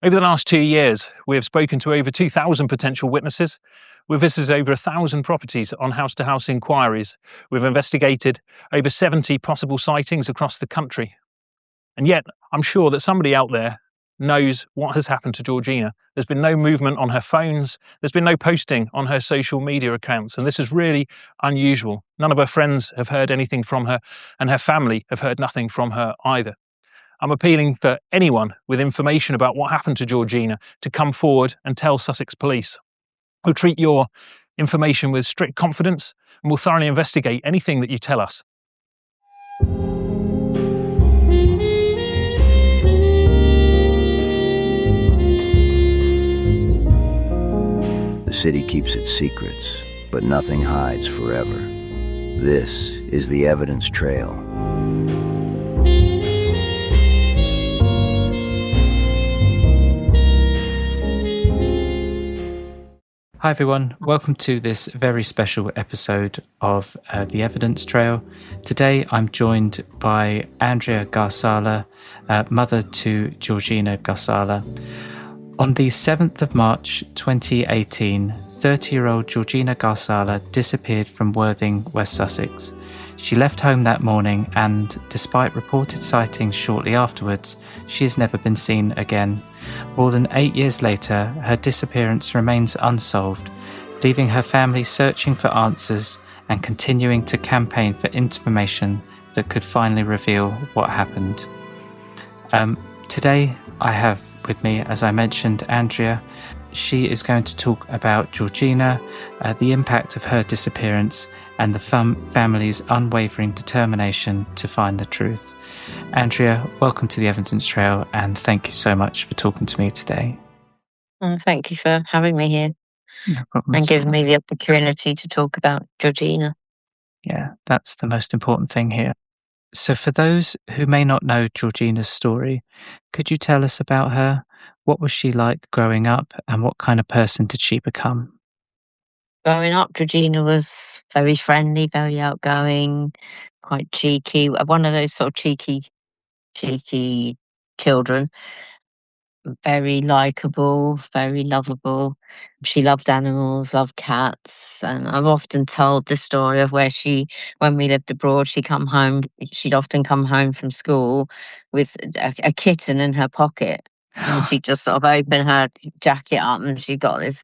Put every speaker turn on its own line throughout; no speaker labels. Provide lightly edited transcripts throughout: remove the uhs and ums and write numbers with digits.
Over the last 2 years, we have spoken to over 2,000 potential witnesses. We've visited over 1,000 properties on house-to-house inquiries. We've investigated over 70 possible sightings across the country. And yet, I'm sure that somebody out there knows what has happened to Georgina. There's been no movement on her phones. There's been no posting on her social media accounts. And this is really unusual. None of her friends have heard anything from her, and her family have heard nothing from her either. I'm appealing for anyone with information about what happened to Georgina to come forward and tell Sussex Police. We'll treat your information with strict confidence and we'll thoroughly investigate anything that you tell us.
The city keeps its secrets, but nothing hides forever. This is the Evidence Trail.
Hi everyone, welcome to this very special episode of The Evidence Trail. Today I'm joined by Andrea Gharsallah, mother to Georgina Gharsallah. On the 7th of March 2018, 30-year-old Georgina Gharsallah disappeared from Worthing, West Sussex. She left home that morning and, despite reported sightings shortly afterwards, she has never been seen again. More than 8 years later, her disappearance remains unsolved, leaving her family searching for answers and continuing to campaign for information that could finally reveal what happened. Today, I have with me, as I mentioned, Andrea. She is going to talk about Georgina, the impact of her disappearance, and the family's unwavering determination to find the truth. Andrea, welcome to the Evidence Trail, and thank you so much for talking to me today.
Thank you for having me here.
No problem.
And giving me the opportunity to talk about Georgina.
Yeah, that's the most important thing here. So for those who may not know Georgina's story, could you tell us about her? What was she like growing up, and what kind of person did she become?
Growing up, Georgina was very friendly, very outgoing, quite cheeky. One of those sort of cheeky children. Very likable, very lovable. She loved animals, loved cats, and I've often told the story of where when we lived abroad, she'd often come home from school with a kitten in her pocket, and she'd just sort of open her jacket up, and she got this.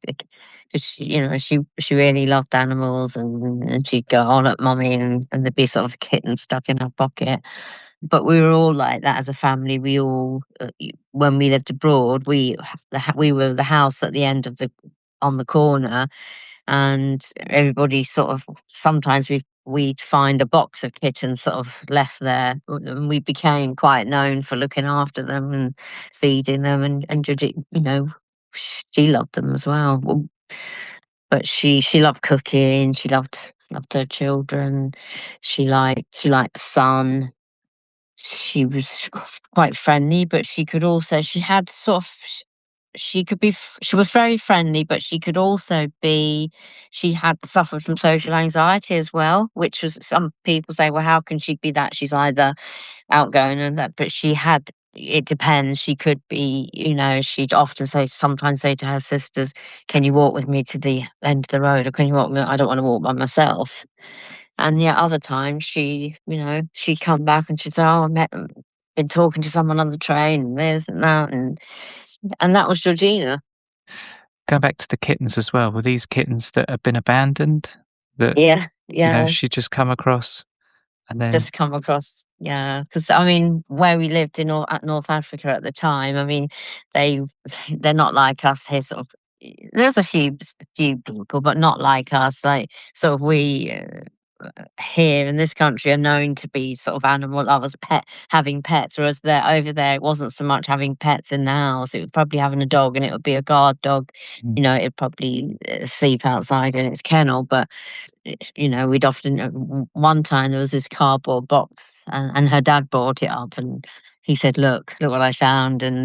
She really loved animals, and she'd go on at mummy, and there'd be sort of a kitten stuck in her pocket. But we were all like that as a family. We all, when we lived abroad, we were the house at the end of on the corner, and everybody sort of, sometimes we'd find a box of kittens sort of left there, and we became quite known for looking after them and feeding them, and she loved them as well. But she loved cooking. She loved her children. She liked the sun. She was quite friendly, but she was very friendly, but she had suffered from social anxiety as well, which was, some people say, well, how can she be that? She's either outgoing and that, but it depends. She could be, she'd often sometimes say to her sisters, can you walk with me to the end of the road, or can you walk me? I don't want to walk by myself. And yeah, other times she'd come back and she'd say, oh, been talking to someone on the train, and this and that, and that was Georgina.
Going back to the kittens as well, were these kittens that had been abandoned?
Yeah.
She'd just come across, and then
Yeah, because where we lived at North Africa at the time, they're not like us here. Sort of, there's a few people, but not like us. Like, sort of, we here in this country are known to be sort of animal lovers, having pets, whereas over there it wasn't so much having pets in the house. It was probably having a dog, and it would be a guard dog. It'd probably sleep outside in its kennel, but we'd often, one time there was this cardboard box, and her dad brought it up, and he said, look what I found. And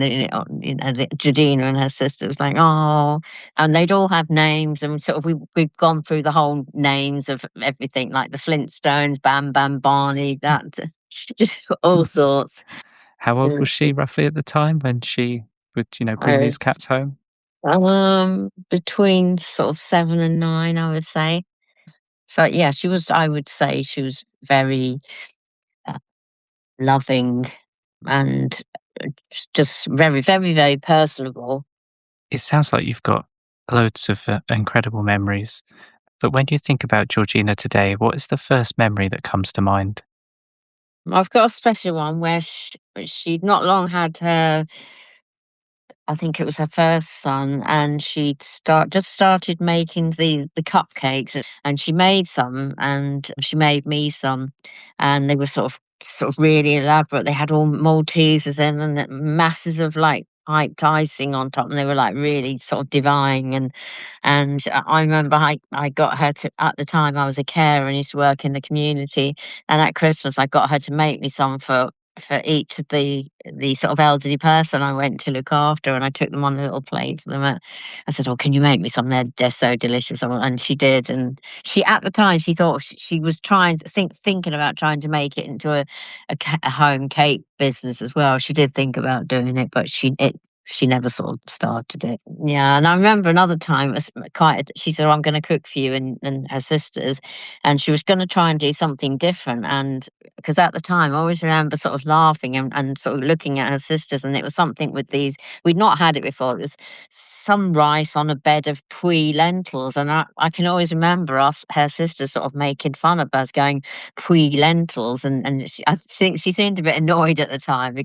Georgina and her sister was like, oh, and they'd all have names, and sort of we've gone through the whole names of everything, like the Flintstones, Bam Bam, Barney, that, just all sorts.
How old was she roughly at the time when she would bring these cats home?
Between sort of 7 and 9, I would say. So, yeah, I would say she was very, uh, loving and, just very, very, very personable.
It sounds like you've got loads of incredible memories. But when you think about Georgina today, what is the first memory that comes to mind?
I've got a special one where she'd not long had her, I think it was her first son, and just started making the cupcakes, and she made some, and she made me some, and they were sort of really elaborate. They had all Maltesers in and masses of like piped icing on top, and they were like really sort of divine. And I remember I got her to, at the time I was a carer and used to work in the community, and at Christmas I got her to make me some for each of the sort of elderly person I went to look after, and I took them on a little plate for them. I said, "Oh, can you make me some? They're so delicious." And she did, and she at the time she thought she was thinking about trying to make it into a home cake business as well. She did think about doing it, but she never sort of started it. Yeah, and I remember another time, it was she said, "Oh, I'm going to cook for you and her sisters," and she was going to try and do something different. And because at the time, I always remember sort of laughing and sort of looking at her sisters, and it was something with these. We'd not had it before. It was some rice on a bed of pui lentils, and I can always remember her sisters sort of making fun of us, going pui lentils, and I think she seemed a bit annoyed at the time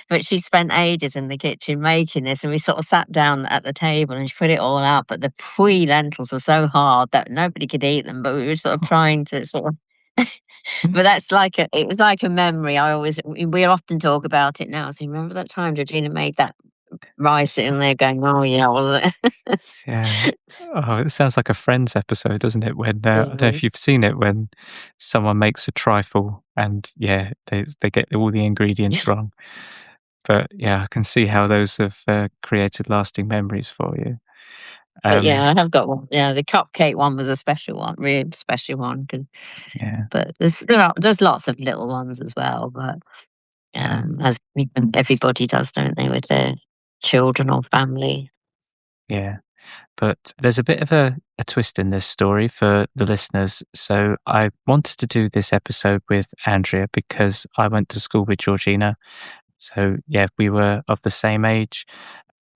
but she spent ages in the kitchen making this, and we sort of sat down at the table and she put it all out. But the pui lentils were so hard that nobody could eat them. But we were sort of trying to sort of. But it was like a memory. We often talk about it now. So remember that time Georgina made that rice sitting there going, "Oh yeah, was it?"
Yeah. Oh, it sounds like a Friends episode, doesn't it? When I don't know
Yeah.
if you've seen it, when someone makes a trifle and yeah, they get all the ingredients wrong. But yeah, I can see how those have created lasting memories for you.
But yeah,
Um,
I have got one. Yeah, the cupcake one was a special one, really special one.
yeah,
But there's lots of little ones as well. But as everybody does, don't they, with their children or family?
yeah. But there's a bit of a twist in this story for the listeners. So I wanted to do this episode with Andrea because I went to school with Georgina. So yeah, we were of the same age.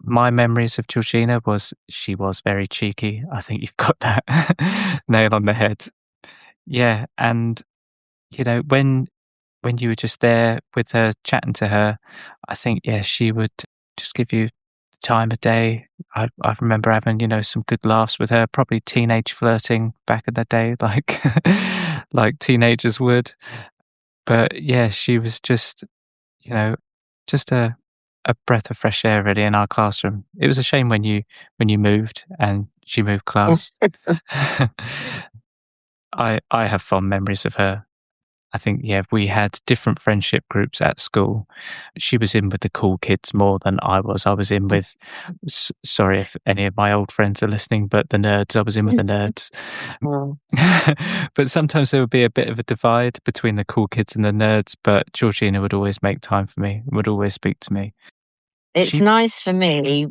My memories of Georgina was she was very cheeky. I think you've got that nail on the head. Yeah, and when you were just there with her, chatting to her, I think yeah, she would just give you the time of day. I remember having some good laughs with her. Probably teenage flirting back in the day, like like teenagers would. But yeah, she was just you know just a breath of fresh air really in our classroom. It was a shame when you moved and she moved class. I have fond memories of her. I think, yeah, we had different friendship groups at school. She was in with the cool kids more than I was. I was in with, sorry if any of my old friends are listening, but the nerds, I was in with the nerds.
Well,
But sometimes there would be a bit of a divide between the cool kids and the nerds, but Georgina would always make time for me, would always speak to me.
it's
She,
nice for me,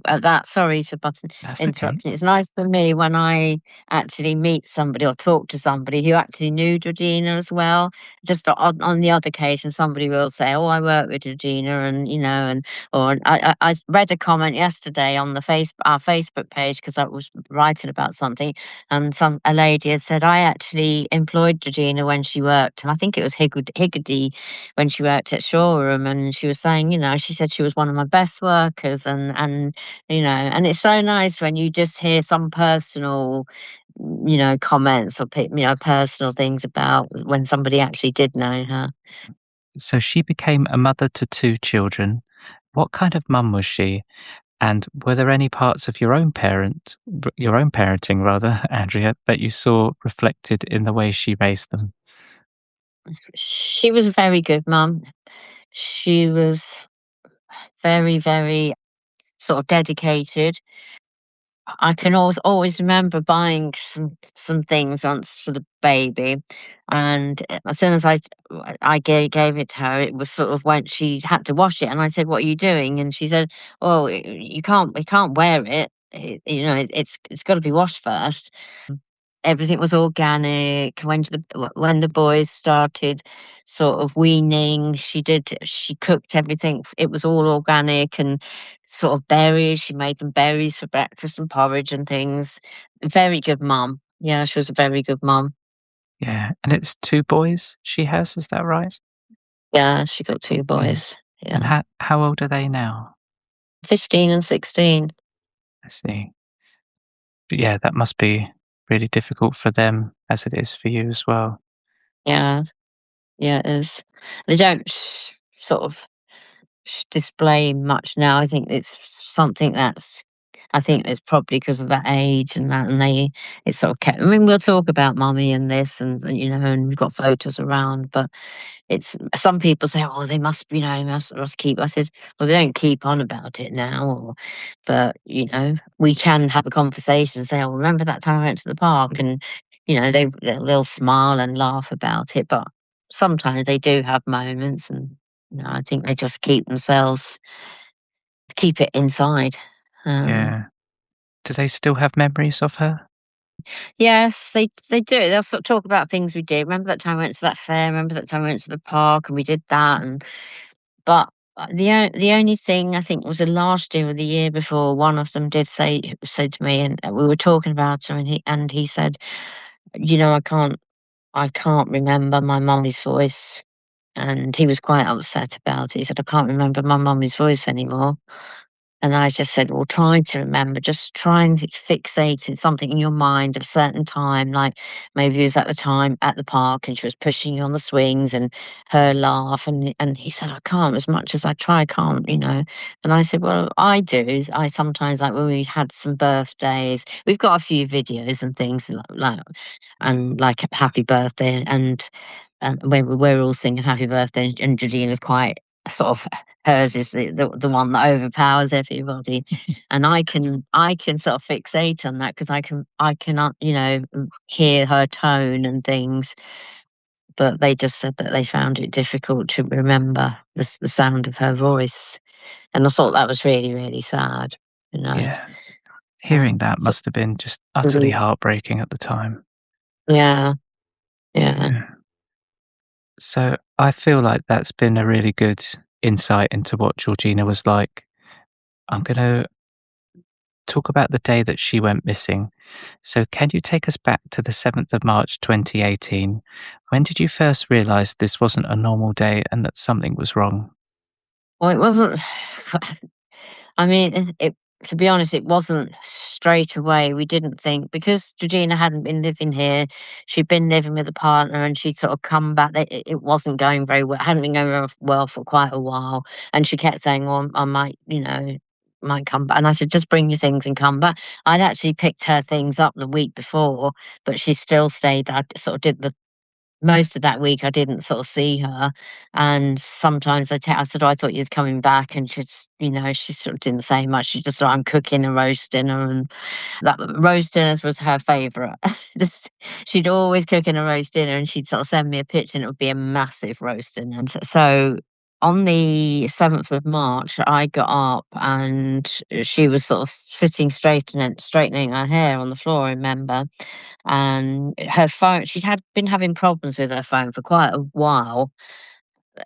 sorry for
that's okay.
interrupting. It's nice for me when I actually meet somebody or talk to somebody who actually knew Georgina as well. Just on the odd occasion, somebody will say, "Oh, I work with Georgina," and or I read a comment yesterday on our Facebook page because I was writing about something, and a lady had said, "I actually employed Georgina when she worked, and I think it was Higgledy when she worked at Showroom," and she was saying, she said she was one of my best workers, and it's so nice when you just hear some personal, comments or personal things about when somebody actually did know her.
So she became a mother to two children. What kind of mum was she? And were there any parts of your own parenting rather, Andrea, that you saw reflected in the way she raised them?
She was a very good mum. She was very, very sort of dedicated. I can always remember buying some things once for the baby, and as soon as I gave it to her, it was sort of when she had to wash it, and I said, "What are you doing?" And she said, "Oh, you can't wear it. It's got to be washed first." Everything was organic. When the boys started sort of weaning, she cooked everything. It was all organic and sort of berries. She made them berries for breakfast and porridge and things. Very good mum. Yeah, she was a very good mum.
Yeah. And it's 2 boys she has, is that right?
Yeah, she got 2
Yeah.
boys.
And
Yeah.
how old are they now?
15 and 16.
I see. But yeah, that must be really difficult for them as it is for you as well.
Yeah. Yeah, it is. They don't sort of display much now. I think it's something that's. I think it's probably because of that age and that, and it's sort of kept. I mean, we'll talk about mummy and this, and we've got photos around, but it's some people say, "Oh, they must, must keep." I said, "Well, they don't keep on about it now, but we can have a conversation and say, oh, remember that time I went to the park?" And they'll smile and laugh about it, but sometimes they do have moments, and I think they just keep it inside. Um,
Yeah. Do they still have memories of her?
yes, they do. They'll sort of talk about things we did. Remember that time I went to that fair? Remember that time I went to the park and we did that? And but the only thing I think was the last year or the year before, one of them did said to me, and we were talking about her, and he said, I can't remember my mummy's voice, and he was quite upset about it. He said, I can't remember my mummy's voice anymore. And I just said, well, try to remember, just try and fixate in something in your mind at a certain time. Like maybe it was at the time at the park and she was pushing you on the swings and her laugh. And he said, I can't, as much as I try, I can't. And I said, well, I do. I sometimes, like when we had some birthdays, we've got a few videos and things like happy birthday and when we're all singing happy birthday, and Georgina's quite sort of hers is the one that overpowers everybody, and I can sort of fixate on that because I can hear her tone and things, but they just said that they found it difficult to remember the sound of her voice, and I thought that was really really sad, you know.
Yeah. Hearing that
So,
must have been just utterly heartbreaking at the time.
yeah, yeah.
Yeah. So I feel like that's been a really good insight into what Georgina was like. I'm going to talk about the day that she went missing. So, can you take us back to the 7th of March 2018? When did you first realise this wasn't a normal day and that something was wrong?
Well, it wasn't. I mean, to be honest, it wasn't straight away. We didn't think because Georgina hadn't been living here. She'd been living with a partner, and she'd sort of come back. It wasn't going very well. Hadn't been going very well for quite a while, and she kept saying, "Well, I might come back." And I said, "Just bring your things and come back." I'd actually picked her things up the week before, but she still stayed. I sort of did the most of that week I didn't sort of see her, and sometimes I said, "Oh, I thought you was coming back," and she sort of didn't say much. She just thought, "I'm cooking a roast dinner," and that roast dinners was her favourite. She'd always cook in a roast dinner, and she'd sort of send me a picture, and it would be a massive roast dinner. And so on the 7th of March, I got up and she was sort of sitting straightening her hair on the floor, I remember, and her phone, she'd been having problems with her phone for quite a while.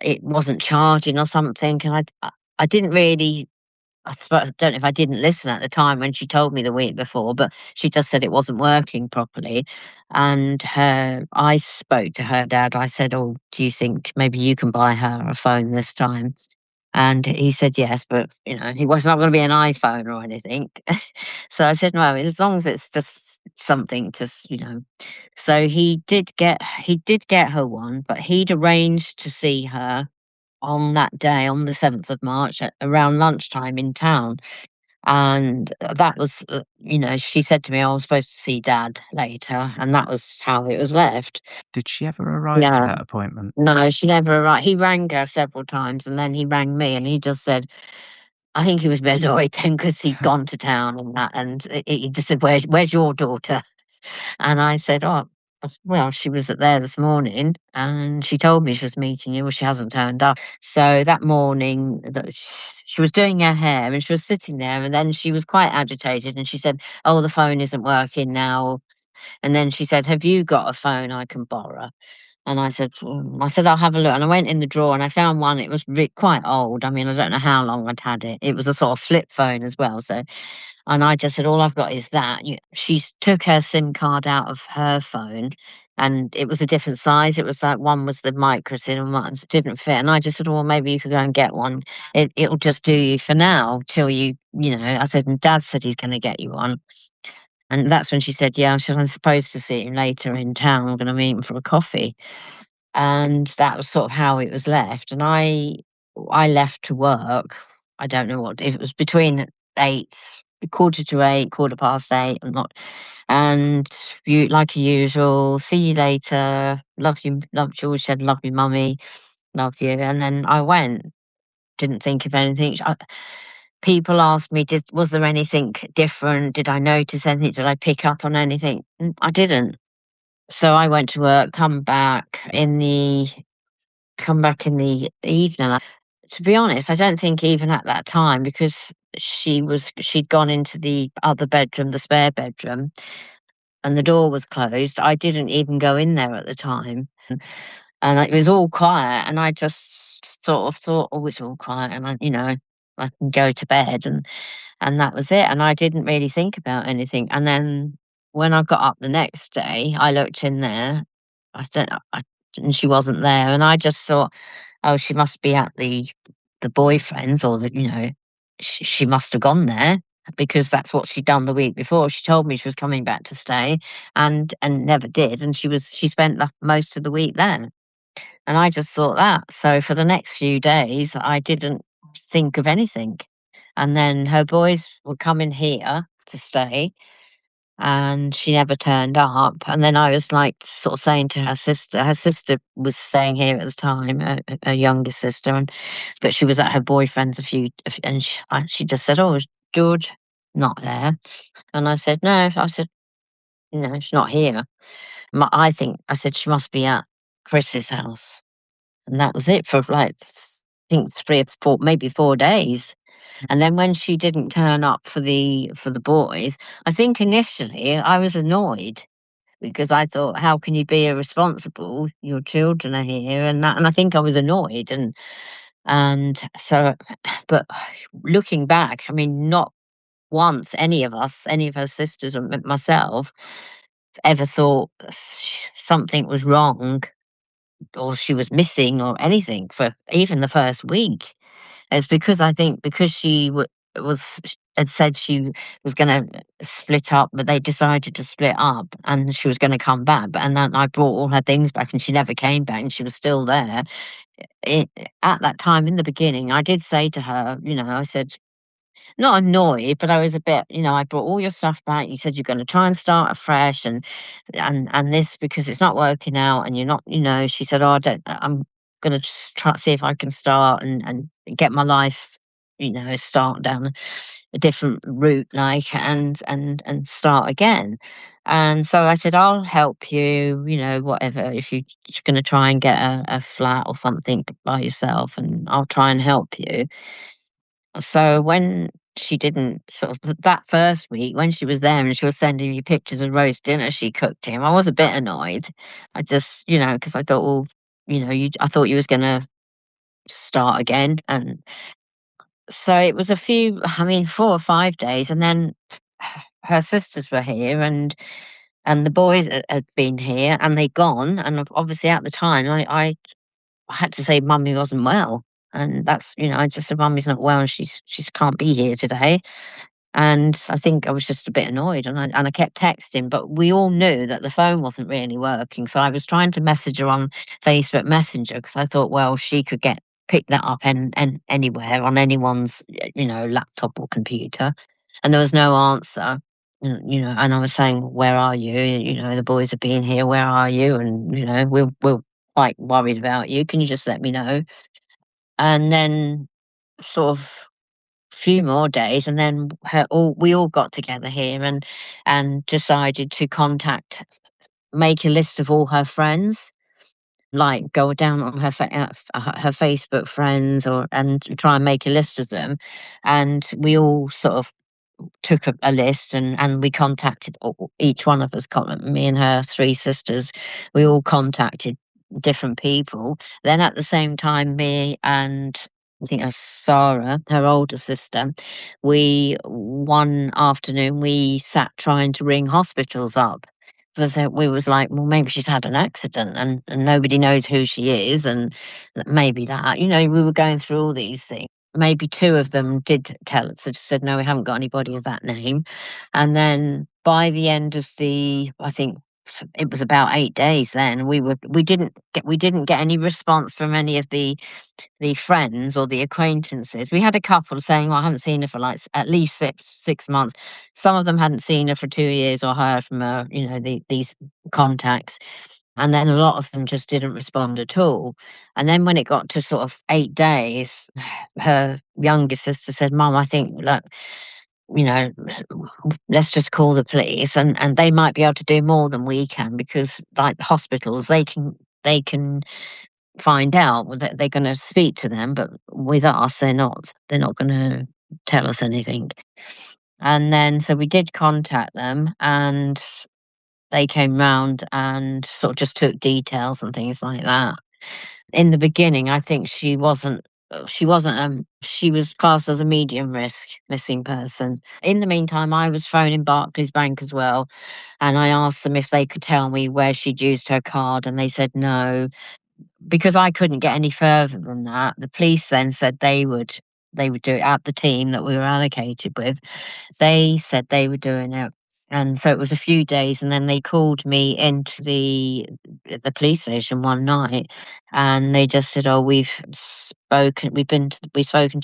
It wasn't charging or something, and I didn't really. I don't know if I didn't listen at the time when she told me the week before, but she just said it wasn't working properly. And I spoke to her dad. I said, "Oh, do you think maybe you can buy her a phone this time?" And he said yes, but he was not going to be an iPhone or anything. So I said no, as long as it's just something, just. So he did get her one, but he'd arranged to see her on that day, on the 7th of March, at around lunchtime in town. And that was, she said to me, "I was supposed to see Dad later," and that was how it was left.
Did she ever arrive to
Yeah.
that appointment?
No, she never arrived. He rang her several times, and then he rang me, and he just said, I think he was a bit annoyed then because he'd gone to town and that, and he just said, "Where's your daughter?" And I said, "Oh, well, she was there this morning, and she told me she was meeting you. Well, she hasn't turned up." So that morning, she was doing her hair, and she was sitting there, and then she was quite agitated, and she said, "Oh, the phone isn't working now." And then she said, "Have you got a phone I can borrow?" And I said, "I'll have a look." And I went in the drawer and I found one. It was quite old. I mean, I don't know how long I'd had it. It was a sort of flip phone as well. So, and I just said, "All I've got is that." She took her SIM card out of her phone, and it was a different size. It was like one was the micro SIM and one didn't fit. And I just said, "Well, maybe you could go and get one. It'll just do you for now till you know." I said, "And Dad said he's going to get you one." And that's when she said, "Yeah, I'm supposed to see him later in town. I'm going to meet him for a coffee." And that was sort of how it was left. And I left to work. I don't know what if it was between 8, quarter to 8, 8:15. I'm not. And you, like usual, see you later. Love you. Love George said, "Love you, mummy. Love you." And then I went. Didn't think of anything. People asked me, was there anything different? Did I notice anything? Did I pick up on anything? I didn't. So I went to work, come back in the evening. To be honest, I don't think even at that time, because she'd gone into the other bedroom, the spare bedroom, and the door was closed. I didn't even go in there at the time. And it was all quiet, and I just sort of thought, "Oh, it's all quiet, and I can go to bed," and that was it. And I didn't really think about anything. And then when I got up the next day, I looked in there. I said, and she wasn't there, and I just thought, "Oh, she must be at the boyfriend's, or she must have gone there." Because that's what she'd done the week before. She told me she was coming back to stay, and never did. And she spent most of the week there. And I just thought that. So for the next few days, I didn't think of anything. And then her boys were coming here to stay, and she never turned up. And then I was like, sort of saying to her sister was staying here at the time, her younger sister, but she was at her boyfriend's and she just said, "Oh, is George not there?" And I said, "No." I said, "She's not here." I said she must be at Chris's house. And that was it for like, I think 3 or 4, maybe 4 days. And then when she didn't turn up for the boys, I think initially I was annoyed, because I thought, how can you be irresponsible? Your children are here, and I think I was annoyed, and so, but looking back, I mean, not once any of us, any of her sisters or myself, ever thought something was wrong, or she was missing, or anything for even the first week. It's because I think because she was had said she was going to split up, but they decided to split up, and she was going to come back. And then I brought all her things back, and she never came back, and she was still there. At that time in the beginning, I did say to her, I said, not annoyed, but I was a bit, I brought all your stuff back. You said you're going to try and start afresh, and this, because it's not working out, and you're not, she said, "Oh, I'm going to just try see if I can start and get my life, start down a different route, like, and start again." And so I said, "I'll help you, whatever, if you're going to try and get a flat or something by yourself, and I'll try and help you." So when she didn't, sort of that first week, when she was there and she was sending me pictures of roast dinner she cooked him, I was a bit annoyed. I just, because I thought, well, I thought you was gonna start again. And so it was I mean, 4 or 5 days, and then her sisters were here, and the boys had been here, and they'd gone. And obviously at the time, I had to say Mummy wasn't well. And that's, I just said, "Mummy's not well, and she's can't be here today." And I think I was just a bit annoyed, and I kept texting, but we all knew that the phone wasn't really working. So I was trying to message her on Facebook Messenger, because I thought, well, she could pick that up and anywhere on anyone's, laptop or computer. And there was no answer. And I was saying, "Where are you? The boys are being here. Where are you? And we're quite worried about you. Can you just let me know?" And then, sort of few more days, and then we all got together here and decided to make a list of all her friends, like go down on her Facebook friends and try and make a list of them, and we all sort of took a list and we contacted each one of us, me and her three sisters, we all contacted different people. Then at the same time, me and I think Sarah, her older sister, one afternoon we sat trying to ring hospitals up. So we was like, well, maybe she's had an accident and nobody knows who she is, and maybe that, we were going through all these things. Maybe two of them did tell us. They just said, no, we haven't got anybody of that name. And then by the end of I think it was about 8 days then, we didn't get any response from any of the friends or the acquaintances. We had a couple saying, I haven't seen her for like at least 6 months. Some of them hadn't seen her for 2 years or heard from her, these contacts. And then a lot of them just didn't respond at all. And then when it got to sort of 8 days, her younger sister said, Mum, I think, look, let's just call the police, and they might be able to do more than we can, because like the hospitals, they can find out that they're going to speak to them, but with us, they're not going to tell us anything. And then so we did contact them, and they came round and sort of just took details and things like that. In the beginning, I think she was classed as a medium risk missing person. In the meantime, I was phoning Barclays Bank as well, and I asked them if they could tell me where she'd used her card, and they said no. Because I couldn't get any further than that, the police then said they would do it at the team that we were allocated with. They said they were doing it. And so it was a few days, and then they called me into the police station one night, and they just said, "Oh, we've spoken to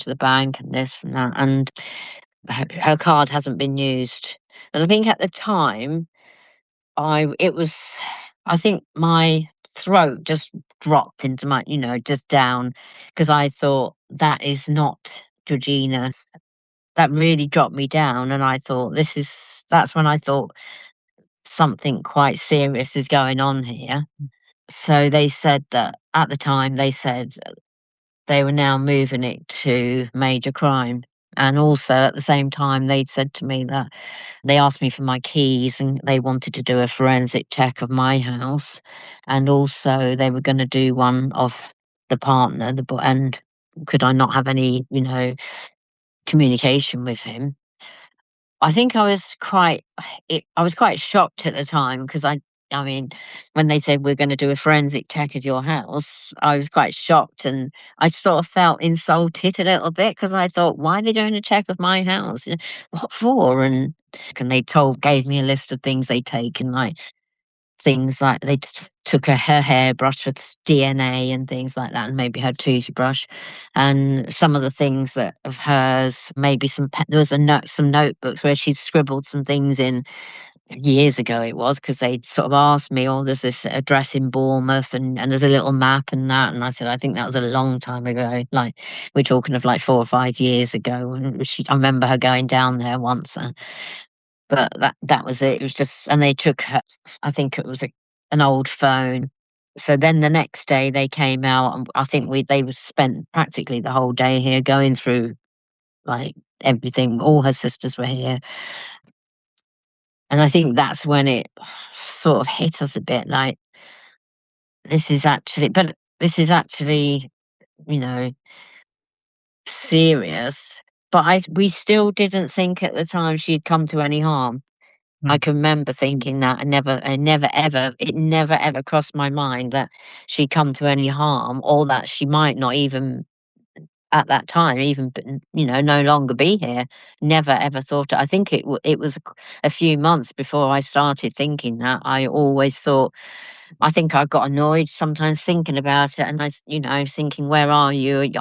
the bank and this and that, and her card hasn't been used." And I think at the time, I think my throat just dropped into my, just down, because I thought, that is not Georgina. That really dropped me down, and I thought, that's when I thought something quite serious is going on here. So they said that at the time, they said they were now moving it to major crime. And also at the same time, they'd said to me that they asked me for my keys, and they wanted to do a forensic check of my house. And also they were going to do one of the partner, and could I not have any, communication with him. I think I was quite shocked at the time, because I mean, when they said we're going to do a forensic check of your house, I was quite shocked, and I sort of felt insulted a little bit, because I thought, why are they doing a check of my house? What for? And they gave me a list of things they'd taken, like things like they took her hairbrush with DNA and things like that, and maybe her toothbrush, and some of the things that of hers, maybe there was some notebooks where she'd scribbled some things in years ago. It was because they sort of asked me, "Oh, there's this address in Bournemouth, and there's a little map and that," and I said, "I think that was a long time ago. Like we're talking of like 4 or 5 years ago." And I remember her going down there once, but that was it. It was just, and they took her, I think it was an old phone. So then the next day they came out, and I think they spent practically the whole day here going through like everything. All her sisters were here. And I think that's when it sort of hit us a bit, like, this is actually, serious. But we still didn't think at the time she'd come to any harm. I can remember thinking that, it never ever crossed my mind that she'd come to any harm, or that she might not even at that time even, no longer be here. Never ever thought it. I think it was a few months before I started thinking that. I always thought, I think I got annoyed sometimes thinking about it, and thinking, where are you?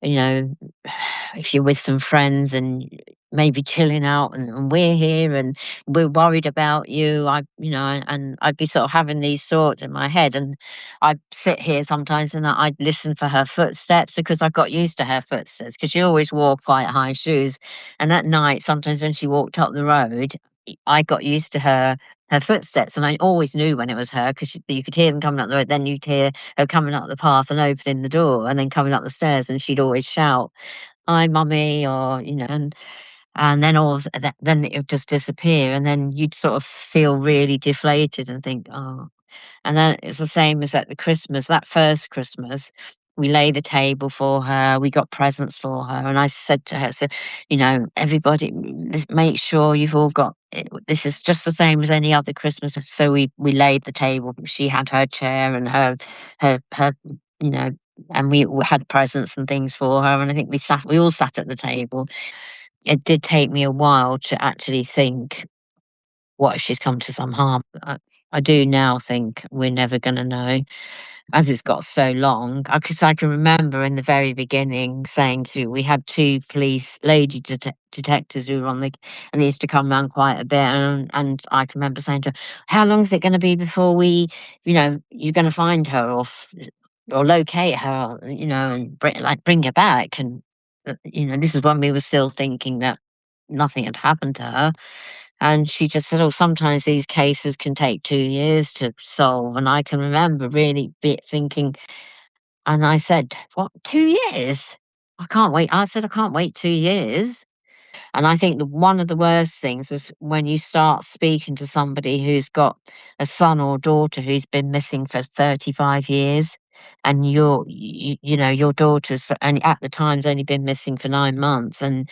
If you're with some friends and maybe chilling out, and we're here and we're worried about you. And I'd be sort of having these thoughts in my head, and I'd sit here sometimes and I'd listen for her footsteps, because I got used to her footsteps, because she always wore quite high shoes. And at night, sometimes when she walked up the road, I got used to her footsteps, and I always knew when it was her, because you could hear them coming up the road. Then you'd hear her coming up the path and opening the door, and then coming up the stairs, and she'd always shout, "Hi, mummy," or and then then it would just disappear, and then you'd sort of feel really deflated and think, "Oh." And then it's the same as at the Christmas, that first Christmas, we lay the table for her, we got presents for her, and I said to her, "So, everybody, make sure you've all got it. This is just the same as any other Christmas." So we laid the table. She had her chair and her, you know, and we had presents and things for her. And I think we all sat at the table. It did take me a while to actually think, what if she's come to some harm? I do now think we're never going to know, as it's got so long. Because I can remember in the very beginning we had two police lady detectives who were and they used to come around quite a bit. And I can remember saying to her, "How long is it going to be before you're going to find her, or locate her, and bring her back?" And, this is when we were still thinking that nothing had happened to her. And she just said, "Oh, sometimes these cases can take 2 years to solve." And I can remember really thinking, and I said, "What, 2 years? I can't wait." I said, "I can't wait 2 years." And I think one of the worst things is when you start speaking to somebody who's got a son or daughter who's been missing for 35 years, and your daughter's, and at the time's only been missing for 9 months. And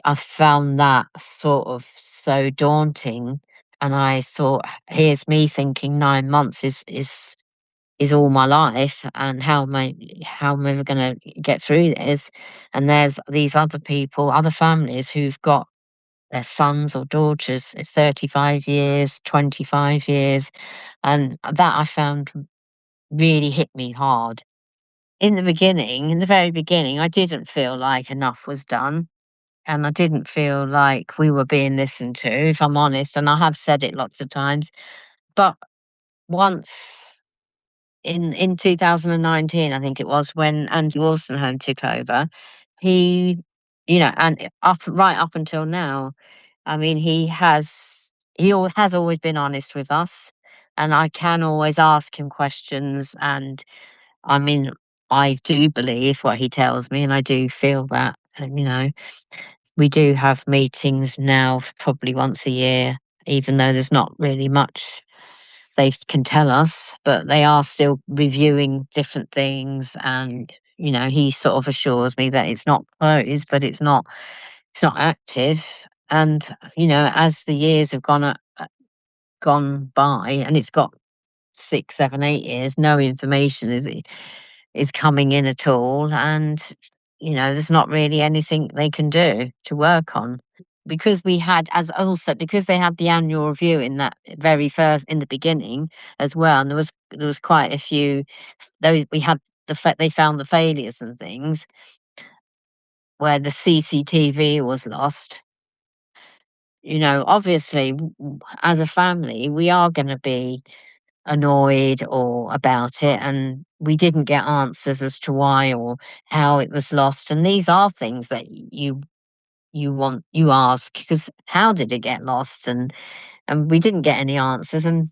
I found that sort of so daunting. And I thought, here's me thinking 9 months is all my life, and how am I ever going to get through this? And there's these other people, other families who've got their sons or daughters. It's 35 years, 25 years, and that I found really hit me hard. In the very beginning, I didn't feel like enough was done. And I didn't feel like we were being listened to, if I'm honest, and I have said it lots of times. But once in 2019, I think it was, when Andy Wolstenholme took over, he, and right up until now, I mean, he has always been honest with us, and I can always ask him questions. And I mean, I do believe what he tells me, and I do feel that, we do have meetings now probably once a year, even though there's not really much they can tell us, but they are still reviewing different things. And, he sort of assures me that it's not closed, but it's not active. And, as the years have gone by, and it's got 6, 7, 8 years, no information is coming in at all. And, there's not really anything they can do to work on. Because because they had the annual review in that very first, in the beginning as well, and there was quite a few, though we had they found the failures and things where the CCTV was lost. Obviously, as a family, we are going to be annoyed or about it, and we didn't get answers as to why or how it was lost. And these are things that you ask, because how did it get lost? And we didn't get any answers. And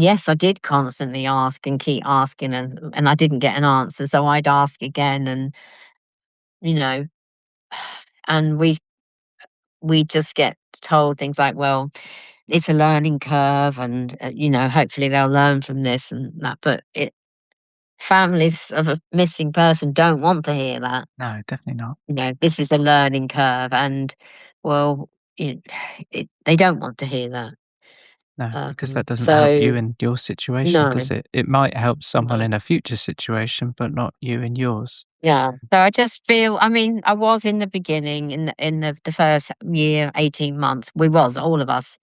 yes, I did constantly ask and keep asking, and I didn't get an answer, so I'd ask again. And you know and we just get told things like, well, it's a learning curve, and hopefully they'll learn from this and that. But families of a missing person don't want to hear that.
No, definitely not.
This is a learning curve, and, well, they don't want to hear that.
No, because that doesn't help you in your situation,
No,
does it? It might help someone
no.
in a future situation, but not you in yours.
Yeah. So I just feel, I mean, I was in the beginning, in the first year, 18 months, all of us,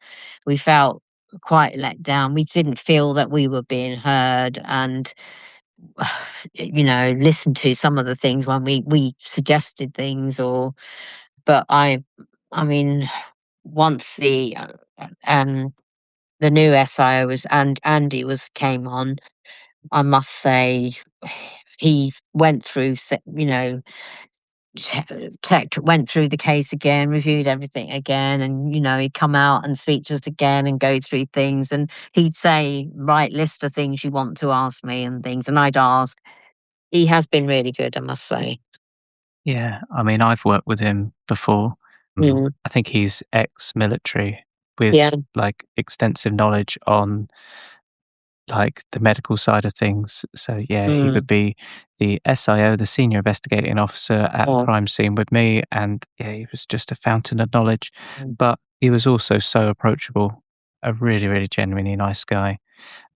we felt quite let down. We didn't feel that we were being heard, and, listened to some of the things when we suggested things. But I mean, once the new SIO was and Andy came on, I must say he went through, checked, went through the case again, reviewed everything again, and he'd come out and speak to us again and go through things, and he'd say, right, list of things you want to ask me and things, and I'd ask. He has been really good, I must say.
Yeah, I mean, I've worked with him before.
Mm.
I think he's ex-military
Yeah.
with like extensive knowledge on like the medical side of things. So yeah, he would be the SIO, the senior investigating officer at
Yeah.
crime scene with me, and yeah, he was just a fountain of knowledge.
Mm.
But he was also so approachable, a really, really genuinely nice guy.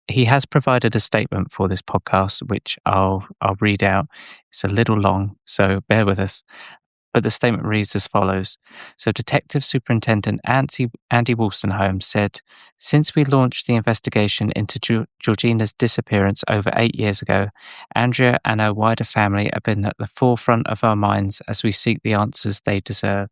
He has provided a statement for this podcast, which I'll read out. It's a little long, so bear with us. But the statement reads as follows. So Detective Superintendent Andy Wolstenholme said, since we launched the investigation into Georgina's disappearance over 8 years ago, Andrea and her wider family have been at the forefront of our minds as we seek the answers they deserve.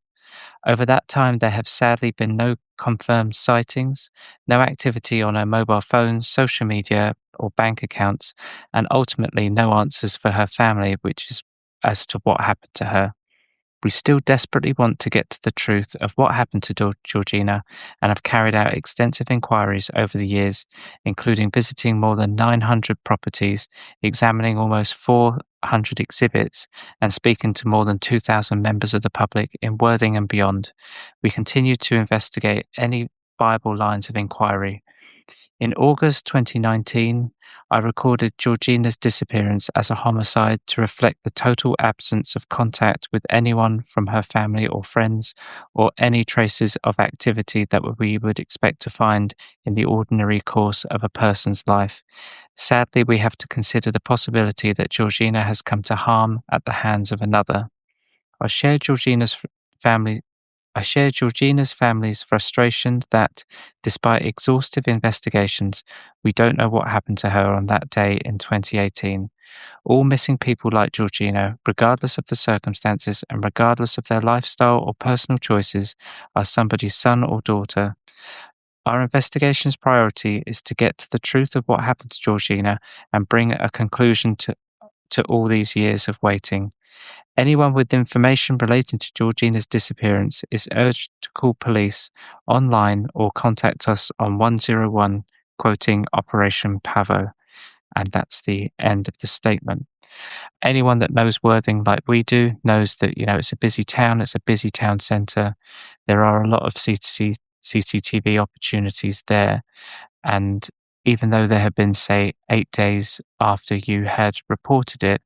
Over that time, there have sadly been no confirmed sightings, no activity on her mobile phones, social media, or bank accounts, and ultimately no answers for her family, which is as to what happened to her. We still desperately want to get to the truth of what happened to Georgina and have carried out extensive inquiries over the years, including visiting more than 900 properties, examining almost 400 exhibits, and speaking to more than 2,000 members of the public in Worthing and beyond. We continue to investigate any viable lines of inquiry. In August 2019, I recorded Georgina's disappearance as a homicide to reflect the total absence of contact with anyone from her family or friends, or any traces of activity that we would expect to find in the ordinary course of a person's life. Sadly, we have to consider the possibility that Georgina has come to harm at the hands of another. I share family I share Georgina's family's frustration that, despite exhaustive investigations, we don't know what happened to her on that day in 2018. All missing people like Georgina, regardless of the circumstances and regardless of their lifestyle or personal choices, are somebody's son or daughter. Our investigation's priority is to get to the truth of what happened to Georgina and bring a conclusion to all these years of waiting. Anyone with information relating to Georgina's disappearance is urged to call police online or contact us on 101, quoting Operation Pavo. And that's the end of the statement. Anyone that knows Worthing like we do knows that, it's a busy town, it's a busy town centre. There are a lot of CCTV opportunities there. And even though there have been, say, 8 days after you had reported it,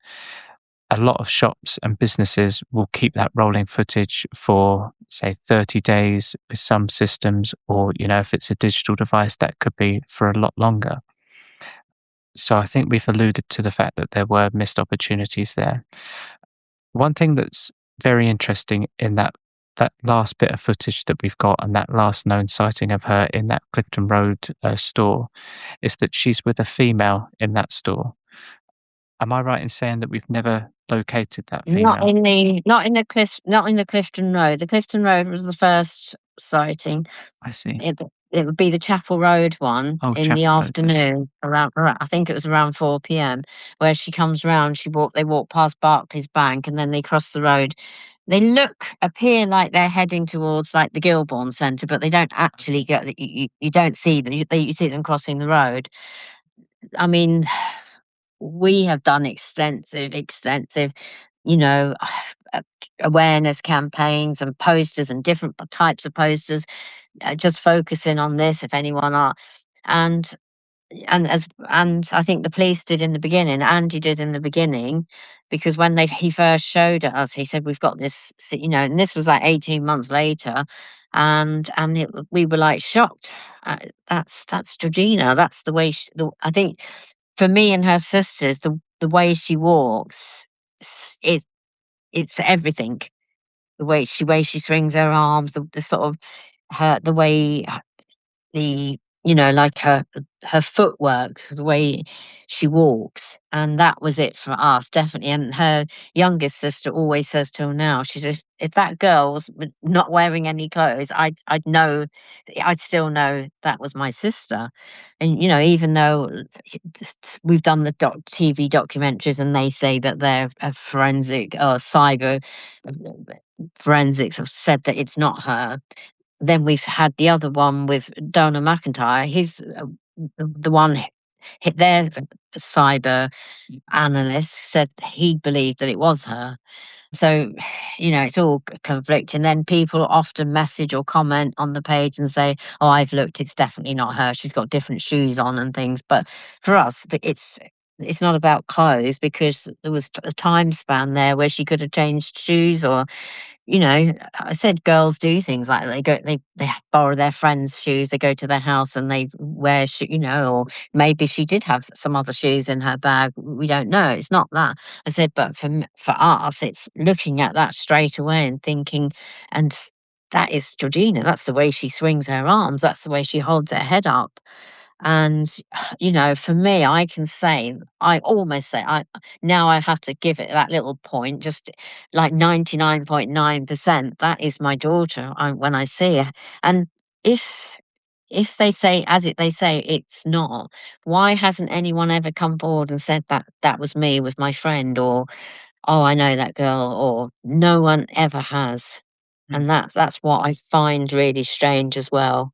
a lot of shops and businesses will keep that rolling footage for, say, 30 days with some systems, or, if it's a digital device, that could be for a lot longer. So I think we've alluded to the fact that there were missed opportunities there. One thing that's very interesting in that last bit of footage that we've got and that last known sighting of her in that Clifton Road store is that she's with a female in that store. Am I right in saying that we've never located that female?
Not in the Clifton Road. The Clifton Road was the first sighting.
I see.
It would be the Chapel Road one in the
Chapel Road,
afternoon, around, I think it was around 4 p.m, where she comes round. They walk past Barclays Bank, and then they cross the road. They appear like they're heading towards like the Gilbourne Centre, but they don't actually get. You don't see them. You see them crossing the road. I mean, we have done extensive, awareness campaigns and posters and different types of posters, just focusing on this. If anyone are, and I think the police did in the beginning. Andy did in the beginning, because when he first showed it us, he said, "We've got this," and this was like 18 months later, and we were like shocked. That's Georgina. That's the way. I think for me and her sisters, the way she walks, it's everything. The way she swings her arms, the sort of the way, like her her footwork, the way she walks, and that was it for us, definitely. And her youngest sister always says to her now, she says, if that girl was not wearing any clothes, I'd know, I'd still know that was my sister. And even though we've done the TV documentaries, and they say that they're a forensic or cyber forensics have said that it's not her. Then we've had the other one with Donald McIntyre. He's the one hit their cyber analyst said he believed that it was her. So, it's all conflicting. Then people often message or comment on the page and say, "Oh, I've looked. It's definitely not her. She's got different shoes on and things." But for us, it's not about clothes, because there was a time span there where she could have changed shoes, or I said girls do things like that. They borrow their friends' shoes, they go to their house and they wear or maybe she did have some other shoes in her bag. We don't know. It's not that. I said, but for us, it's looking at that straight away and thinking, and that is Georgina. That's the way she swings her arms. That's the way she holds her head up. And for me, I can say, I almost say, I now I have to give it that little point, just like 99.9%, that is my daughter, when I see her. And if they say, they say it's not, why hasn't anyone ever come forward and said that that was me with my friend, or oh, I know that girl, or no one ever has. And that's what I find really strange as well.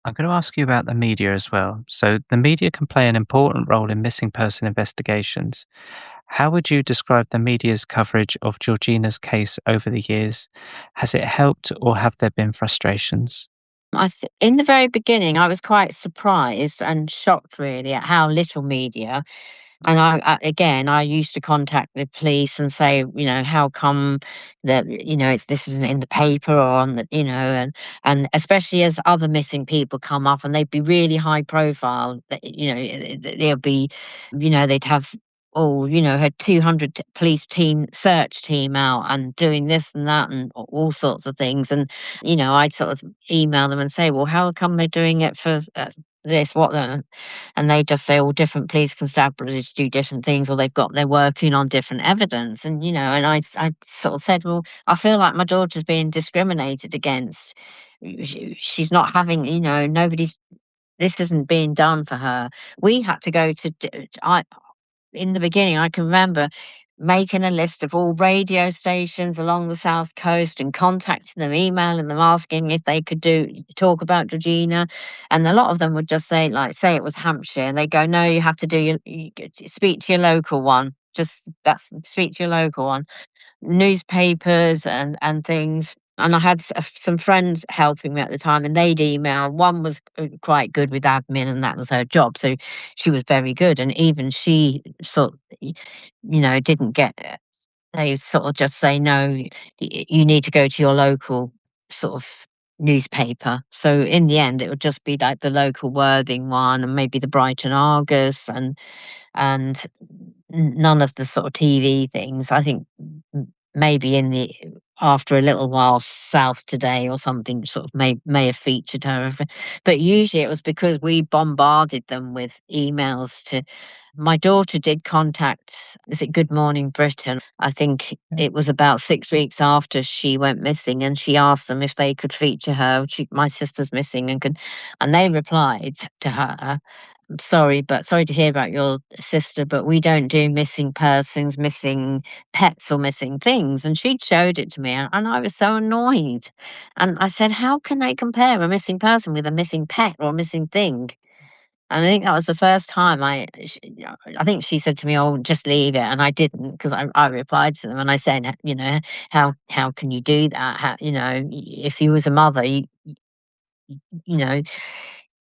I'm going to ask you about the media as well. So, the media can play an important role in missing person investigations. How would you describe the media's coverage of Georgina's case over the years? Has it helped, or have there been frustrations?
In the very beginning, I was quite surprised and shocked, really, at how little media. And again, I used to contact the police and say, how come that, this isn't in the paper or on the, and especially as other missing people come up, and they'd be really high profile, they'll be, they'd have, her 200 police team, search team out and doing this and that and all sorts of things. And, I'd sort of email them and say, well, how come they're doing it for this, what, and they just say, all different police constabularies do different things, or they're working on different evidence. And and I sort of said, well, I feel like my daughter's being discriminated against. She's not having, nobody's, this isn't being done for her. We had to go to I in the beginning, I can remember making a list of all radio stations along the south coast and contacting them, emailing them, asking if they could talk about Georgina. And a lot of them would just say, like, say it was Hampshire, and they go, no, you have to speak to your local one. Speak to your local one. Newspapers and things. And I had some friends helping me at the time, and they'd email. One was quite good with admin, and that was her job, so she was very good. And even she sort, didn't get. They sort of just say, no, you need to go to your local sort of newspaper. So in the end, it would just be like the local Worthing one, and maybe the Brighton Argus, and none of the sort of TV things. I think maybe after a little while, South Today or something sort of may have featured her, but usually it was because we bombarded them with emails to. My daughter did contact, is it Good Morning Britain? I think it was about 6 weeks after she went missing, and she asked them if they could feature her. My sister's missing, and they replied to her, sorry to hear about your sister, but we don't do missing persons, missing pets, or missing things. And she showed it to me, and I was so annoyed. And I said, how can they compare a missing person with a missing pet or a missing thing? And I think that was the first time I think she said to me, "Oh, just leave it," and I didn't, because I replied to them and I said, how can you do that? If you was a mother, you know,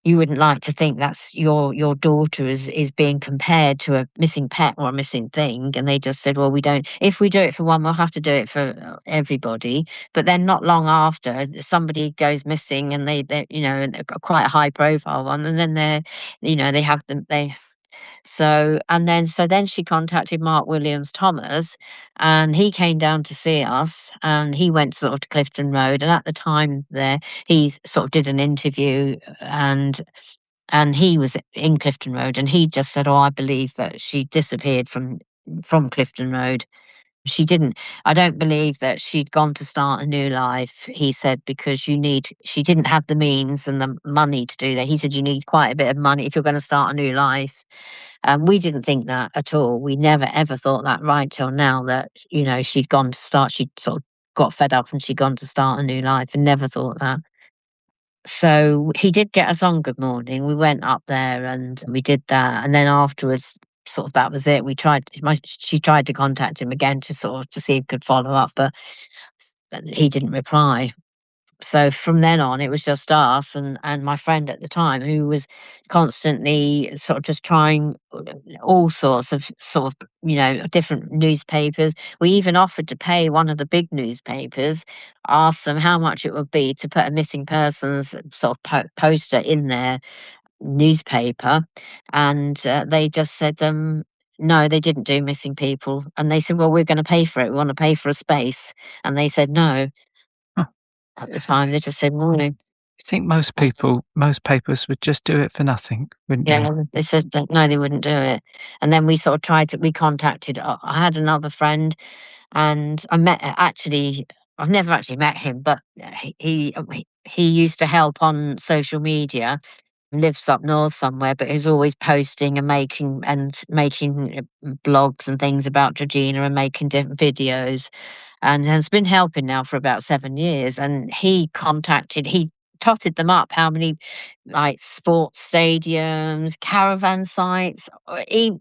you wouldn't like to think that's your daughter is being compared to a missing pet or a missing thing. And they just said, well, we don't, if we do it for one, we'll have to do it for everybody. But then not long after, somebody goes missing, and they and they've got quite a high profile one, and then they have them, so then she contacted Mark Williams Thomas, and he came down to see us, and he went sort of to Clifton Road, and at the time there he sort of did an interview, and and he was in Clifton Road, and he just said, "Oh, I believe that she disappeared from Clifton Road." She didn't. I don't believe that she'd gone to start a new life. He said because she didn't have the means and the money to do that. He said you need quite a bit of money if you're going to start a new life. We didn't think that at all. We never ever thought that right till now, that she'd gone to start. She'd sort of got fed up and she'd gone to start a new life, and never thought that. So he did get us on Good Morning. We went up there and we did that, and then afterwards, sort of that was it. She tried to contact him again to see if he could follow up, but he didn't reply. So from then on, it was just us and my friend at the time, who was constantly sort of just trying all sorts of different newspapers. We even offered to pay one of the big newspapers, asked them how much it would be to put a missing persons sort of poster in their newspaper, and they just said no, they didn't do missing people. And they said, well, we're going to pay for it. We want to pay for a space. And they said no.
Huh.
At the time, they just said no.
You think most papers would just do it for nothing, wouldn't you?
Yeah, they said that no, they wouldn't do it. And then we sort of we contacted, I had another friend, and I've never actually met him, but he used to help on social media, lives up north somewhere, but he's always posting and making blogs and things about Georgina, and making different videos, and has been helping now for about 7 years. And he totted them up, how many like sports stadiums, caravan sites. He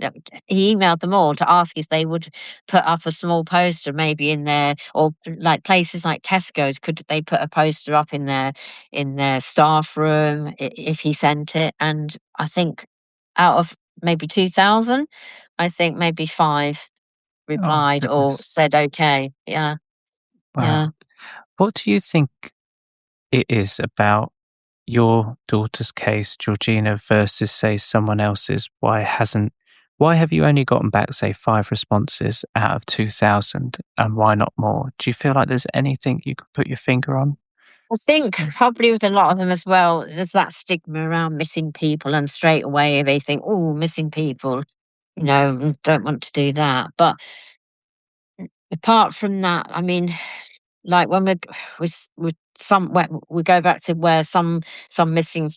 emailed them all to ask if they would put up a small poster, maybe in there, or like places like Tesco's, could they put a poster up in their staff room if he sent it. And I think out of maybe 2,000, I think maybe 5
Oh,
replied or
goodness.
said okay. Yeah. Yeah.
Wow. What do you think it is about your daughter's case, Georgina, versus, say, someone else's? Why have you only gotten back, say, 5 responses out of 2,000, and why not more? Do you feel like there's anything you could put your finger on?
I think probably with a lot of them as well, there's that stigma around missing people, and straight away they think, oh, missing people, don't want to do that. But apart from that, I mean, like when we go back to where some missing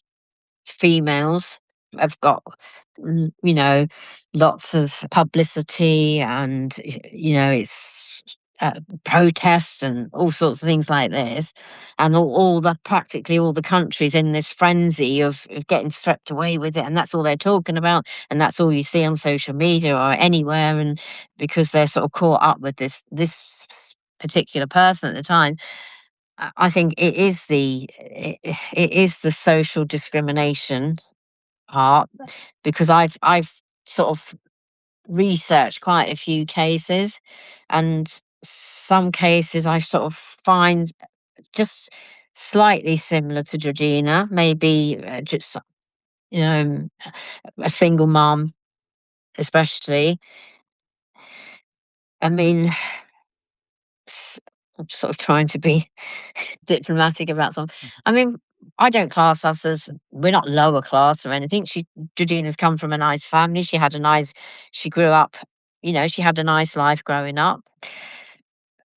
females have got, lots of publicity, and it's protests and all sorts of things like this, and practically all the countries in this frenzy of getting swept away with it, and that's all they're talking about, and that's all you see on social media or anywhere, and because they're sort of caught up with this particular person at the time. I think it is the social discrimination part, because I've sort of researched quite a few cases, and some cases I sort of find just slightly similar to Georgina, maybe just a single mom, especially. I mean, I'm sort of trying to be diplomatic about some. I mean, I don't class us as, we're not lower class or anything. Georgina's come from a nice family. She grew up, she had a nice life growing up.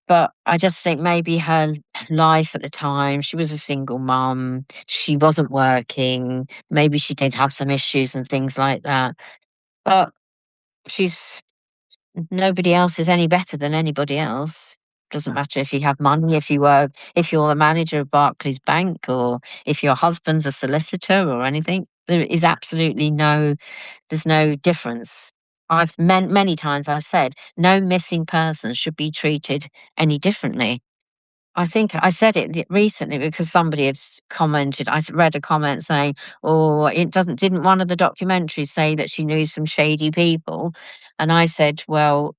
But I just think maybe her life at the time, she was a single mum. She wasn't working. Maybe she did have some issues and things like that. But she's nobody else is any better than anybody else. Doesn't matter if you have money, if you're the manager of Barclays Bank, or if your husband's a solicitor or anything. There is absolutely there's no difference. Many times I've said no missing person should be treated any differently. I think I said it recently because somebody had commented. I read a comment saying, "Oh, didn't one of the documentaries say that she knew some shady people?" And I said, "Well,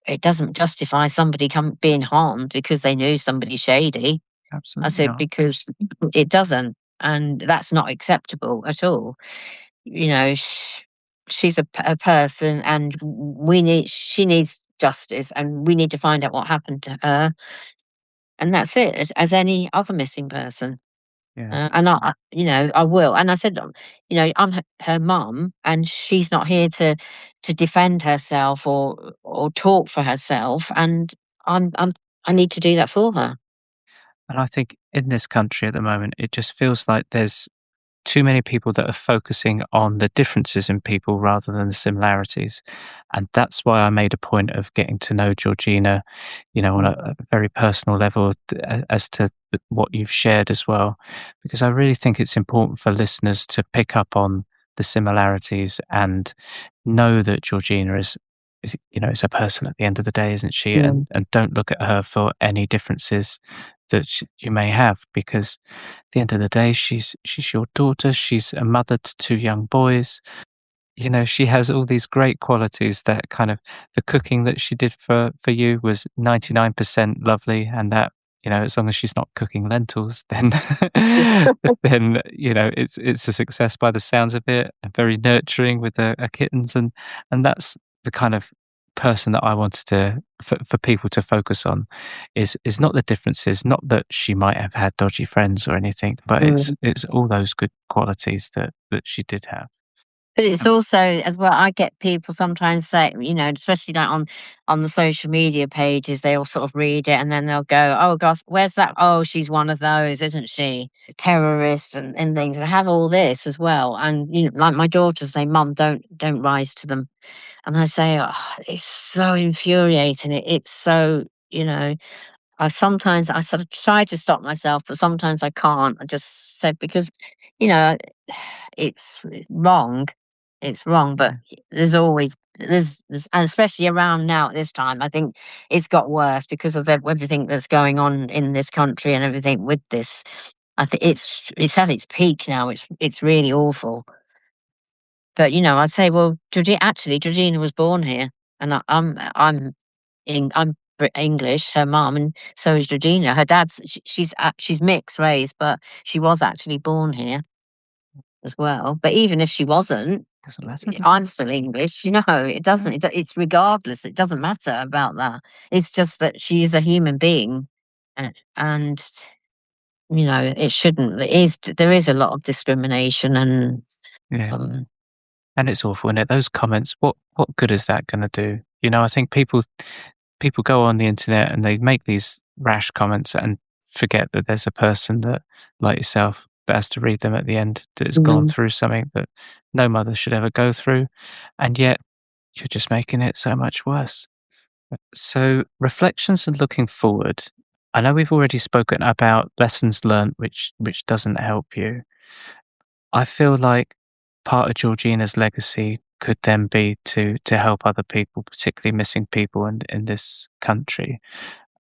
it doesn't justify somebody being harmed because they knew somebody shady." I
Absolutely
said,
not.
because it doesn't, and that's not acceptable at all. She's a person, and she needs justice, and we need to find out what happened to her. And that's it, as any other missing person.
Yeah.
And I will. And I said, I'm her mum, and she's not here to defend herself or talk for herself, and I need to do that for her.
And I think in this country at the moment, it just feels like there's too many people that are focusing on the differences in people rather than the similarities. And that's why I made a point of getting to know Georgina, on a very personal level as to what you've shared as well. Because I really think it's important for listeners to pick up on the similarities and know that Georgina is a person at the end of the day, isn't she?
Yeah.
And don't look at her for any differences that you may have, because at the end of the day, she's your daughter. She's a mother to two young boys. She has all these great qualities that kind of the cooking that she did for you was 99% lovely, and that, as long as she's not cooking lentils, then then it's a success by the sounds of it. And very nurturing with the kittens, and that's the kind of person that I wanted for people to focus on is not the differences, not that she might have had dodgy friends or anything, but it's all those good qualities that she did have.
But it's also as well, I get people sometimes say, especially like on the social media pages, they all sort of read it and then they'll go, "Oh gosh, where's that? Oh, she's one of those, isn't she? Terrorists and things." And have all this as well. And like my daughters say, "Mum, don't rise to them." And I say, "Oh, it's so infuriating. It's so, I sort of try to stop myself, but sometimes I can't. I just said because, you know, it's wrong. It's wrong, but there's and especially around now at this time, I think it's got worse because of everything that's going on in this country and everything with this. I think it's at its peak now. It's really awful. But I'd say, well, Georgina was born here, and I'm English, her mum, and so is Georgina. Her dad's she's mixed race, but she was actually born here as well. But even if she wasn't,
Doesn't matter, does it?
I'm still English. It doesn't. It's regardless. It doesn't matter about that. It's just that she is a human being, and it shouldn't. There is a lot of discrimination, and
Yeah.
um,
And it's awful, isn't it? Those comments, what good is that going to do? I think people go on the internet and they make these rash comments and forget that there's a person that, like yourself, that has to read them at the end, that has gone through something that no mother should ever go through, and yet you're just making it so much worse. So, reflections and looking forward. I know we've already spoken about lessons learned, which doesn't help you. I feel like part of Georgina's legacy could then be to help other people, particularly missing people in this country.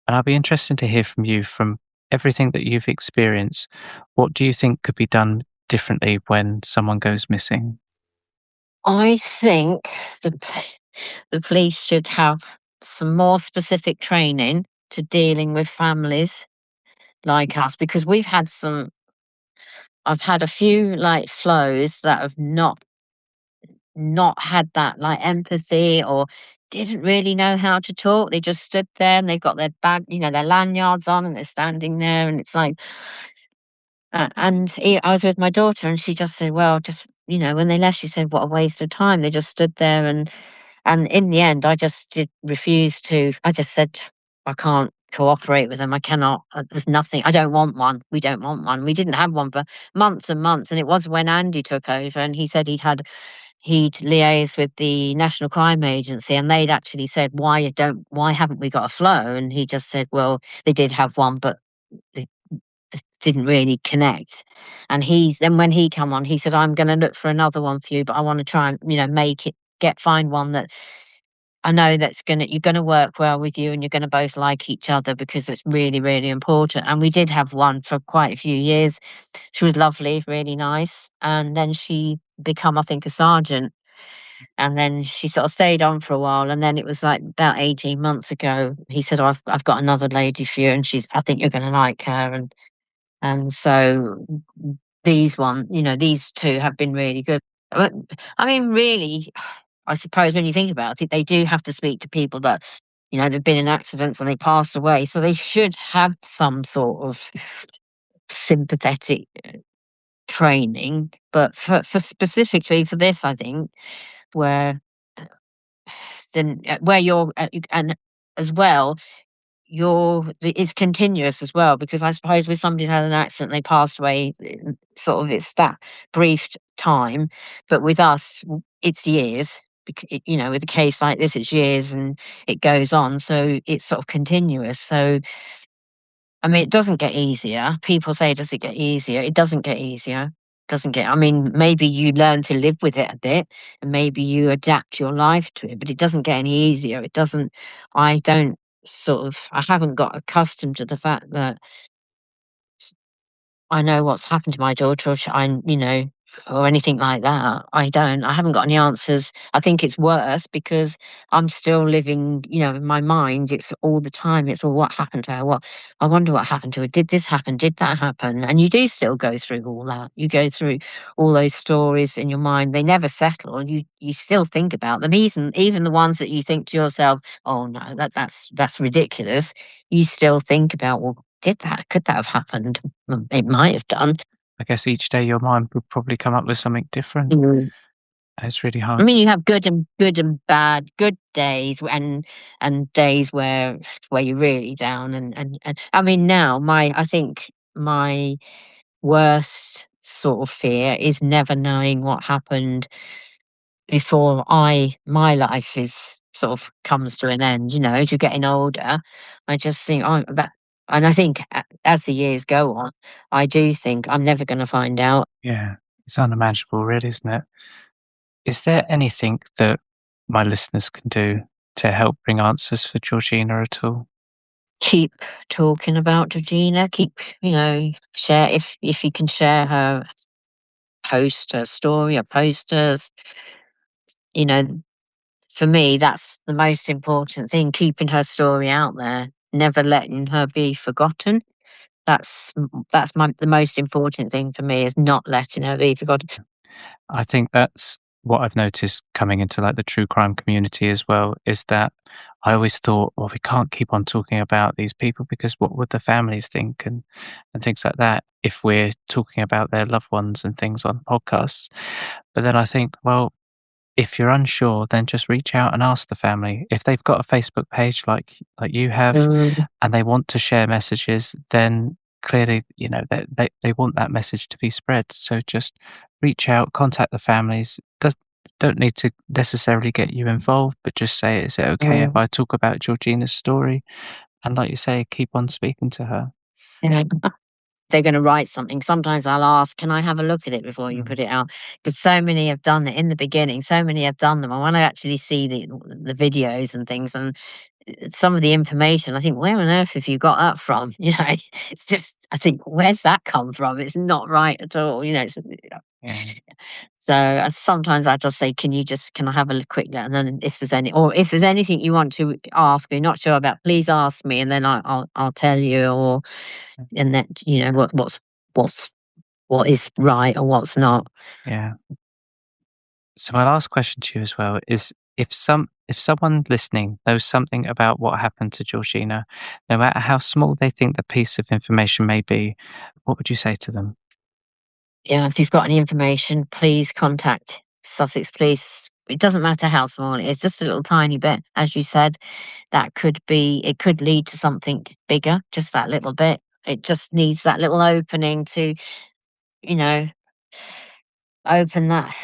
And I'd be interested to hear from you, from everything that you've experienced, what do you think could be done differently when someone goes missing?
I think the police should have some more specific training to dealing with families like us, because I've had a few like flows that have not had that like empathy, or didn't really know how to talk. They just stood there and they've got their bag, their lanyards on, and they're standing there, and it's like, I was with my daughter, and she just said, well, just, when they left, she said, what a waste of time. They just stood there, and in the end, I just did refuse to. I just said, I can't cooperate with them. I cannot. There's nothing. I don't want one. We don't want one. We didn't have one for months and months, and it was when Andy took over, and he said he'd liaised with the National Crime Agency, and they'd actually said, why haven't we got a flow? And he just said, well, they did have one, but they just didn't really connect. And then when he come on, he said, I'm going to look for another one for you, but I want to try and make it find one that I know you're gonna work well with you, and you're gonna both like each other, because it's really, really important. And we did have one for quite a few years. She was lovely, really nice, and then she become, I think, a sergeant, and then she sort of stayed on for a while, and then it was like about 18 months ago. He said, oh, I've got another lady for you, and I think you're gonna like her, and so these two have been really good. But, I mean, really, I suppose when you think about it, they do have to speak to people that, they've been in accidents and they passed away. So they should have some sort of sympathetic training, but for specifically for this, I think where where you're and as well it's continuous as well, because I suppose with somebody's had an accident, they passed away, sort of it's that brief time, but with us, it's years. With a case like this, it's years and it goes on, so it's sort of continuous. So I mean, it doesn't get easier. People say, does it get easier? It doesn't get easier. Doesn't get, I mean, maybe you learn to live with it a bit and maybe you adapt your life to it, but it doesn't get any easier. It doesn't, I don't I haven't got accustomed to the fact that I know what's happened to my daughter, or anything like that. I haven't got any answers. I think it's worse because I'm still living, in my mind, it's all the time. It's, well, what happened to her? I wonder what happened to her. Did this happen? Did that happen? And you do still go through all that. You go through all those stories in your mind. They never settle. You still think about them. Even the ones that you think to yourself, oh no, that's ridiculous. You still think about, well, could that have happened? It might have done.
I guess each day your mind would probably come up with something different. It's really hard.
I mean, you have good and bad, good days and days where you're really down, and I mean, now I think my worst sort of fear is never knowing what happened before my life is sort of comes to an end. As you're getting older, I just think, and I think as the years go on, I do think I'm never going to find out.
Yeah, it's unimaginable, really, isn't it? Is there anything that my listeners can do to help bring answers for Georgina at all?
Keep talking about Georgina. Keep, share if you can share her story or posters. For me, that's the most important thing. Keeping her story out there, never letting her be forgotten. That's the most important thing for me, is not letting her be forgotten.
I think that's what I've noticed coming into like the true crime community as well, is that I always thought, well, we can't keep on talking about these people because what would the families think and things like that if we're talking about their loved ones and things on podcasts. But then I think, well, if you're unsure, then just reach out and ask the family. If they've got a Facebook page like you have and they want to share messages, then clearly, they want that message to be spread. So just reach out, contact the families. Don't need to necessarily get you involved, but just say, is it okay if I talk about Georgina's story? And like you say, keep on speaking to her.
Yeah. They're going to write something. Sometimes I'll ask, can I have a look at it before you put it out? Because so many have done it in the beginning. So many have done them. And when I actually see the videos and things and some of the information, I think, where on earth have you got that from? It's just, I think, where's that come from? It's not right at all. So sometimes I just say, can I have a quick look? And then if there's anything you want to ask, you're not sure about, please ask me, and then I'll tell you, and that what is right or what's not.
Yeah. So my last question to you as well is, if someone listening knows something about what happened to Georgina, no matter how small they think the piece of information may be, what would you say to them?
Yeah, if you've got any information, please contact Sussex Police. It doesn't matter how small it is, just a little tiny bit. As you said, it could lead to something bigger, just that little bit. It just needs that little opening to, open that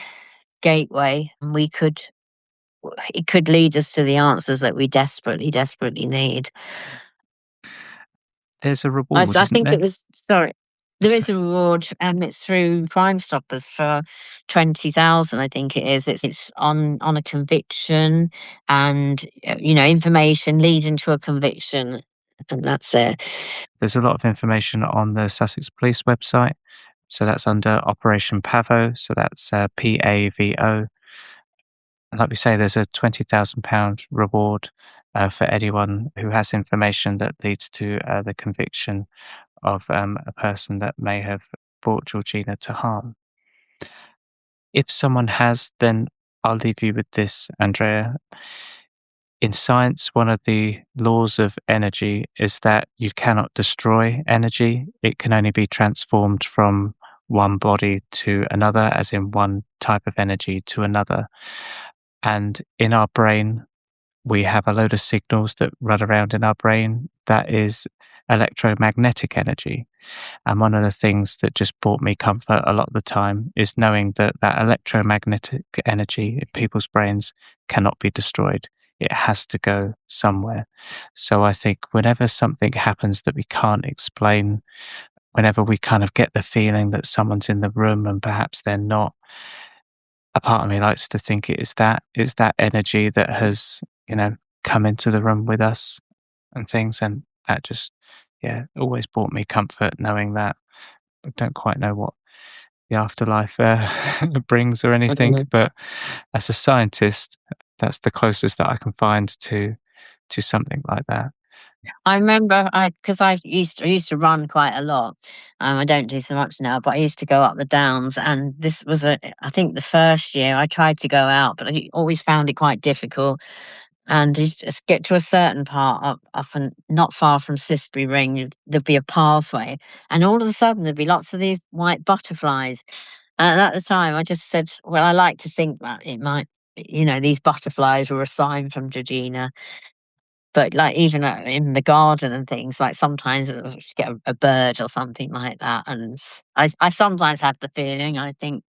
gateway, and it could lead us to the answers that we desperately, desperately need.
There's a reward,
I think
there?
it was, sorry. There is a reward, it's through Crime Stoppers for 20,000. I think it is. It's on a conviction, and information leading to a conviction, and that's it.
There's a lot of information on the Sussex Police website. So that's under Operation Pavo. So that's PAVO. And like we say, there's a £20,000 reward for anyone who has information that leads to the conviction of a person that may have brought Georgina to harm. If someone has, then I'll leave you with this, Andrea. in science, one of the laws of energy is that you cannot destroy energy. It can only be transformed from one body to another, as in one type of energy to another. And in our brain, we have a load of signals that run around in our brain that is electromagnetic energy. And one of the things that just brought me comfort a lot of the time is knowing that that electromagnetic energy in people's brains cannot be destroyed. It has to go somewhere. So I think whenever something happens that we can't explain, whenever we kind of get the feeling that someone's in the room and perhaps they're not, a part of me likes to think it's that energy that has, come into the room with us and things. And that just, always brought me comfort knowing that. I don't quite know what the afterlife brings or anything, but as a scientist, that's the closest that I can find to something like that.
I remember because I used to run quite a lot. I don't do so much now, but I used to go up the downs, and this was I think the first year I tried to go out, but I always found it quite difficult. And you just get to a certain part up and not far from Sisbury Ring, there'd be a pathway, and all of a sudden there'd be lots of these white butterflies. And at the time, I just said, "Well, I like to think that it might, these butterflies were a sign from Georgina." But like even in the garden and things, like sometimes you get a bird or something like that, and I sometimes have the feeling I think,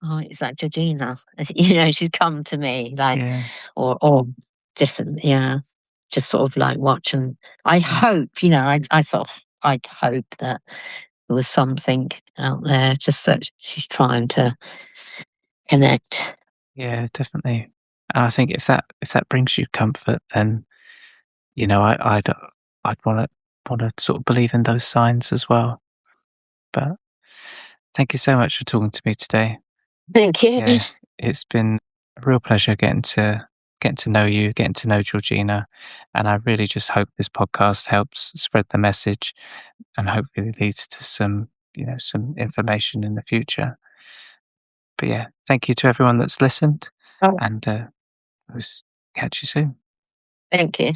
oh, it's like Georgina, she's come to me, like,
Yeah.
or different, yeah, just sort of like watch, and I hope, I'd hope that there was something out there, just that she's trying to connect.
Yeah, definitely. And I think if that brings you comfort, then I'd want to sort of believe in those signs as well. But thank you so much for talking to me today.
Thank you.
Yeah, it's been a real pleasure getting to know you, getting to know Georgina, and I really just hope this podcast helps spread the message and hopefully leads to some information in the future. But yeah, thank you to everyone that's listened,
Oh,
and I'll catch you soon.
thank you.